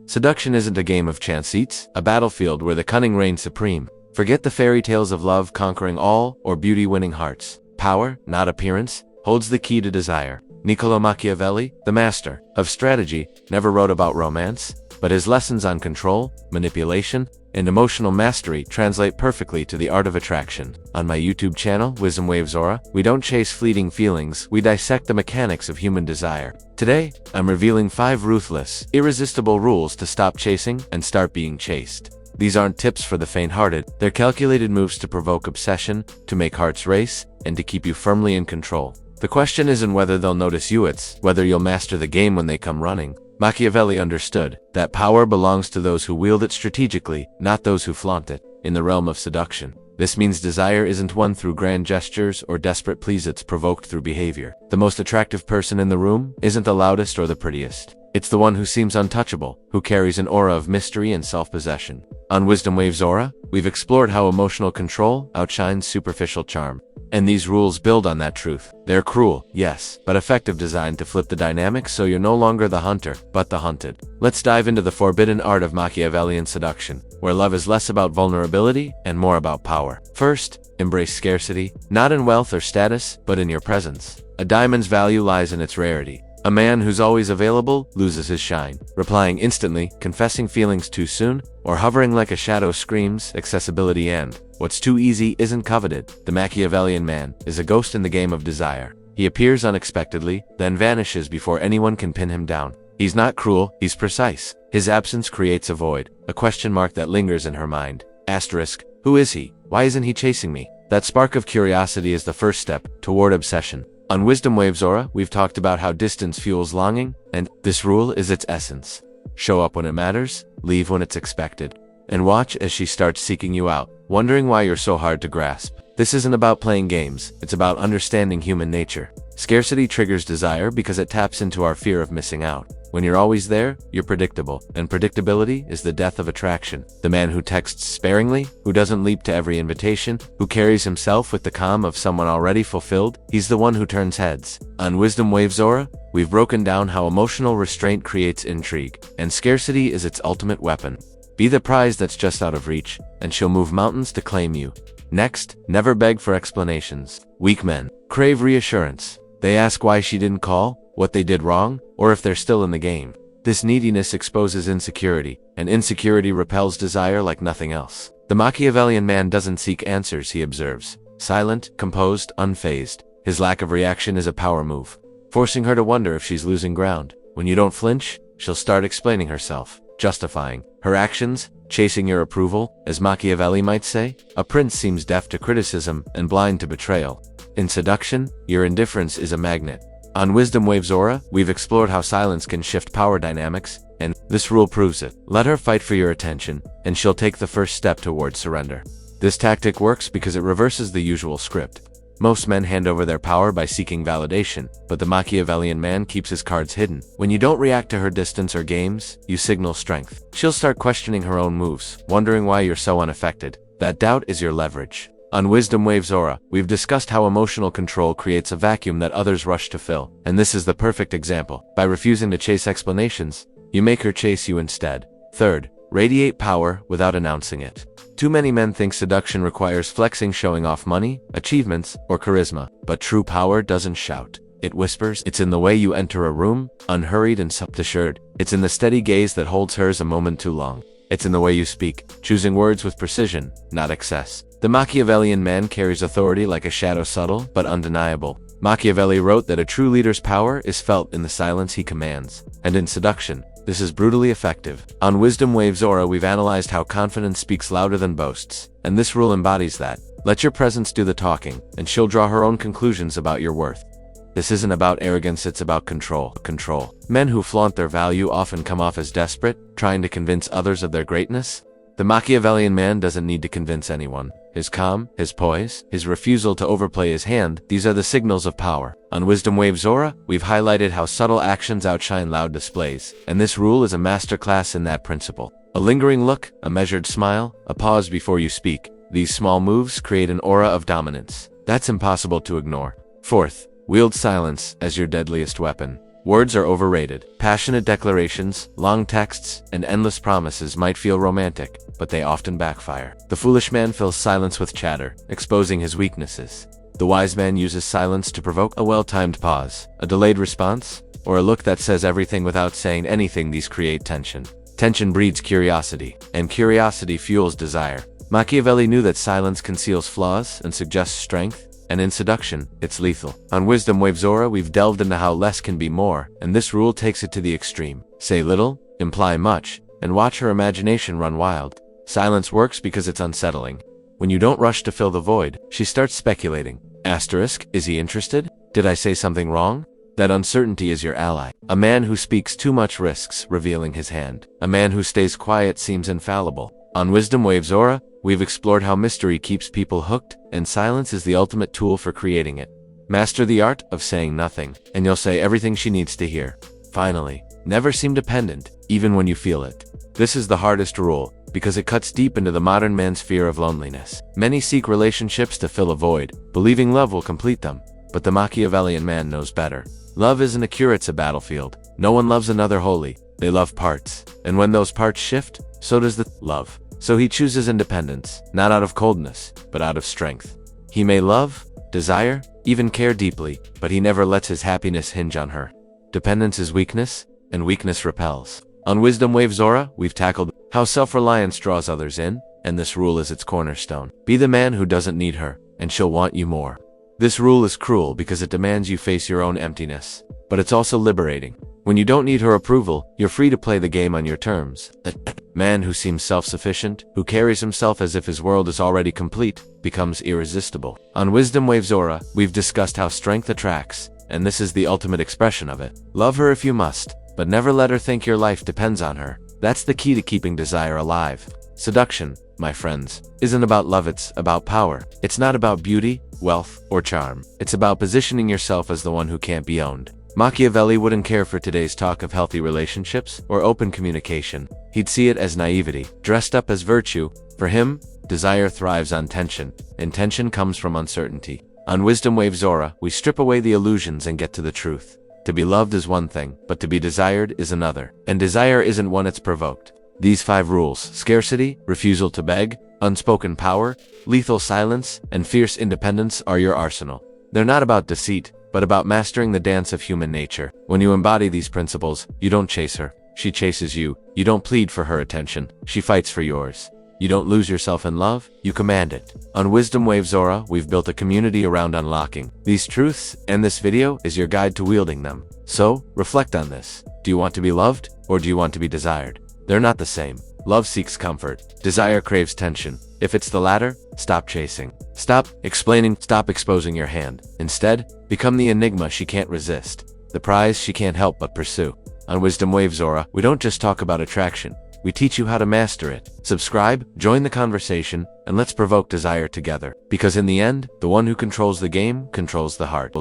Seduction isn't a game of chance, it's a battlefield where the cunning reigns supreme. Forget the fairy tales of love conquering all or beauty winning hearts. Power, not appearance, holds the key to desire. Niccolo Machiavelli, the master of strategy, never wrote about romance, but his lessons on control, manipulation, and emotional mastery translate perfectly to the art of attraction. On my YouTube channel, WisdomWavesAura, we don't chase fleeting feelings, we dissect the mechanics of human desire. Today, I'm revealing 5 ruthless, irresistible rules to stop chasing and start being chased. These aren't tips for the faint-hearted, they're calculated moves to provoke obsession, to make hearts race, and to keep you firmly in control. The question isn't whether they'll notice you, it's whether you'll master the game when they come running. Machiavelli understood that power belongs to those who wield it strategically, not those who flaunt it. In the realm of seduction, this means desire isn't won through grand gestures or desperate pleas, it's provoked through behavior. The most attractive person in the room isn't the loudest or the prettiest. It's the one who seems untouchable, who carries an aura of mystery and self-possession. On WisdomWavesAura, we've explored how emotional control outshines superficial charm. And these rules build on that truth. They're cruel, yes, but effective, designed to flip the dynamic so you're no longer the hunter, but the hunted. Let's dive into the forbidden art of Machiavellian seduction, where love is less about vulnerability and more about power. First, embrace scarcity, not in wealth or status, but in your presence. A diamond's value lies in its rarity. A man who's always available loses his shine. Replying instantly, confessing feelings too soon, or hovering like a shadow screams accessibility, and what's too easy isn't coveted. The Machiavellian man is a ghost in the game of desire. He appears unexpectedly, then vanishes before anyone can pin him down. He's not cruel, he's precise. His absence creates a void, a question mark that lingers in her mind. Asterisk, who is he? Why isn't he chasing me? That spark of curiosity is the first step toward obsession. On WisdomWavesAura, we've talked about how distance fuels longing, and this rule is its essence. Show up when it matters, leave when it's expected, and watch as she starts seeking you out, wondering why you're so hard to grasp. This isn't about playing games, it's about understanding human nature. Scarcity triggers desire because it taps into our fear of missing out. When you're always there, you're predictable, and predictability is the death of attraction. The man who texts sparingly, who doesn't leap to every invitation, who carries himself with the calm of someone already fulfilled, he's the one who turns heads. On WisdomWavesAura, we've broken down how emotional restraint creates intrigue, and scarcity is its ultimate weapon. Be the prize that's just out of reach, and she'll move mountains to claim you. Next, never beg for explanations. Weak men crave reassurance. They ask why she didn't call, what they did wrong, or if they're still in the game. This neediness exposes insecurity, and insecurity repels desire like nothing else. The Machiavellian man doesn't seek answers, he observes. Silent, composed, unfazed. His lack of reaction is a power move, forcing her to wonder if she's losing ground. When you don't flinch, she'll start explaining herself, justifying her actions, chasing your approval. As Machiavelli might say, a prince seems deaf to criticism and blind to betrayal. In seduction, your indifference is a magnet. On WisdomWavesAura, we've explored how silence can shift power dynamics, and this rule proves it. Let her fight for your attention, and she'll take the first step towards surrender. This tactic works because it reverses the usual script. Most men hand over their power by seeking validation, but the Machiavellian man keeps his cards hidden. When you don't react to her distance or games, you signal strength. She'll start questioning her own moves, wondering why you're so unaffected. That doubt is your leverage. On WisdomWavesAura, we've discussed how emotional control creates a vacuum that others rush to fill, and this is the perfect example. By refusing to chase explanations, you make her chase you instead. Third, radiate power without announcing it. Too many men think seduction requires flexing, showing off money, achievements, or charisma, but true power doesn't shout. It whispers. It's in the way you enter a room, unhurried and self-assured. It's in the steady gaze that holds hers a moment too long. It's in the way you speak, choosing words with precision, not excess. The Machiavellian man carries authority like a shadow, subtle but undeniable. Machiavelli wrote that a true leader's power is felt in the silence he commands. And in seduction, this is brutally effective. On WisdomWavesAura, we've analyzed how confidence speaks louder than boasts, and this rule embodies that. Let your presence do the talking, and she'll draw her own conclusions about your worth. This isn't about arrogance, it's about control. Men who flaunt their value often come off as desperate, trying to convince others of their greatness. The Machiavellian man doesn't need to convince anyone. His calm, his poise, his refusal to overplay his hand, these are the signals of power. On WisdomWavesAura, we've highlighted how subtle actions outshine loud displays, and this rule is a masterclass in that principle. A lingering look, a measured smile, a pause before you speak. These small moves create an aura of dominance that's impossible to ignore. Fourth, wield silence as your deadliest weapon. Words are overrated. Passionate declarations, long texts, and endless promises might feel romantic, but they often backfire. The foolish man fills silence with chatter, exposing his weaknesses. The wise man uses silence to provoke a well-timed pause, a delayed response, or a look that says everything without saying anything. These create tension. Tension breeds curiosity, and curiosity fuels desire. Machiavelli knew that silence conceals flaws and suggests strength, and in seduction, it's lethal. On WisdomWavesAura, we've delved into how less can be more, and this rule takes it to the extreme. Say little, imply much, and watch her imagination run wild. Silence works because it's unsettling. When you don't rush to fill the void, she starts speculating. Asterisk, is he interested? Did I say something wrong? That uncertainty is your ally. A man who speaks too much risks revealing his hand. A man who stays quiet seems infallible. On WisdomWavesAura, we've explored how mystery keeps people hooked, and silence is the ultimate tool for creating it. Master the art of saying nothing, and you'll say everything she needs to hear. Finally, never seem dependent, even when you feel it. This is the hardest rule, because it cuts deep into the modern man's fear of loneliness. Many seek relationships to fill a void, believing love will complete them. But the Machiavellian man knows better. Love isn't a cure, it's a battlefield. No one loves another wholly. They love parts. And when those parts shift, so does the love. So he chooses independence, not out of coldness, but out of strength. He may love, desire, even care deeply, but he never lets his happiness hinge on her. Dependence is weakness, and weakness repels. On WisdomWavesAura, we've tackled how self-reliance draws others in, and this rule is its cornerstone. Be the man who doesn't need her, and she'll want you more. This rule is cruel because it demands you face your own emptiness, but it's also liberating. When you don't need her approval, you're free to play the game on your terms. A man who seems self-sufficient, who carries himself as if his world is already complete, becomes irresistible. On WisdomWavesAura, we've discussed how strength attracts, and this is the ultimate expression of it. Love her if you must, but never let her think your life depends on her. That's the key to keeping desire alive. Seduction, my friends, isn't about love, it's about power. It's not about beauty, wealth, or charm. It's about positioning yourself as the one who can't be owned. Machiavelli wouldn't care for today's talk of healthy relationships or open communication. He'd see it as naivety, dressed up as virtue. For him, desire thrives on tension, and tension comes from uncertainty. On WisdomWavesAura, we strip away the illusions and get to the truth. To be loved is one thing, but to be desired is another. And desire isn't one, it's provoked. These 5 rules: scarcity, refusal to beg, unspoken power, lethal silence, and fierce independence are your arsenal. They're not about deceit, but about mastering the dance of human nature. When you embody these principles, you don't chase her, she chases you. You don't plead for her attention, she fights for yours. You don't lose yourself in love, you command it. On WisdomWavesAura, we've built a community around unlocking these truths, and this video is your guide to wielding them. So, reflect on this. Do you want to be loved, or do you want to be desired? They're not the same. Love seeks comfort. Desire craves tension. If it's the latter, stop chasing. Stop explaining, stop exposing your hand. Instead, become the enigma she can't resist, the prize she can't help but pursue. On WisdomWavesAura, we don't just talk about attraction, we teach you how to master it. Subscribe, join the conversation, and let's provoke desire together. Because in the end, the one who controls the game controls the heart.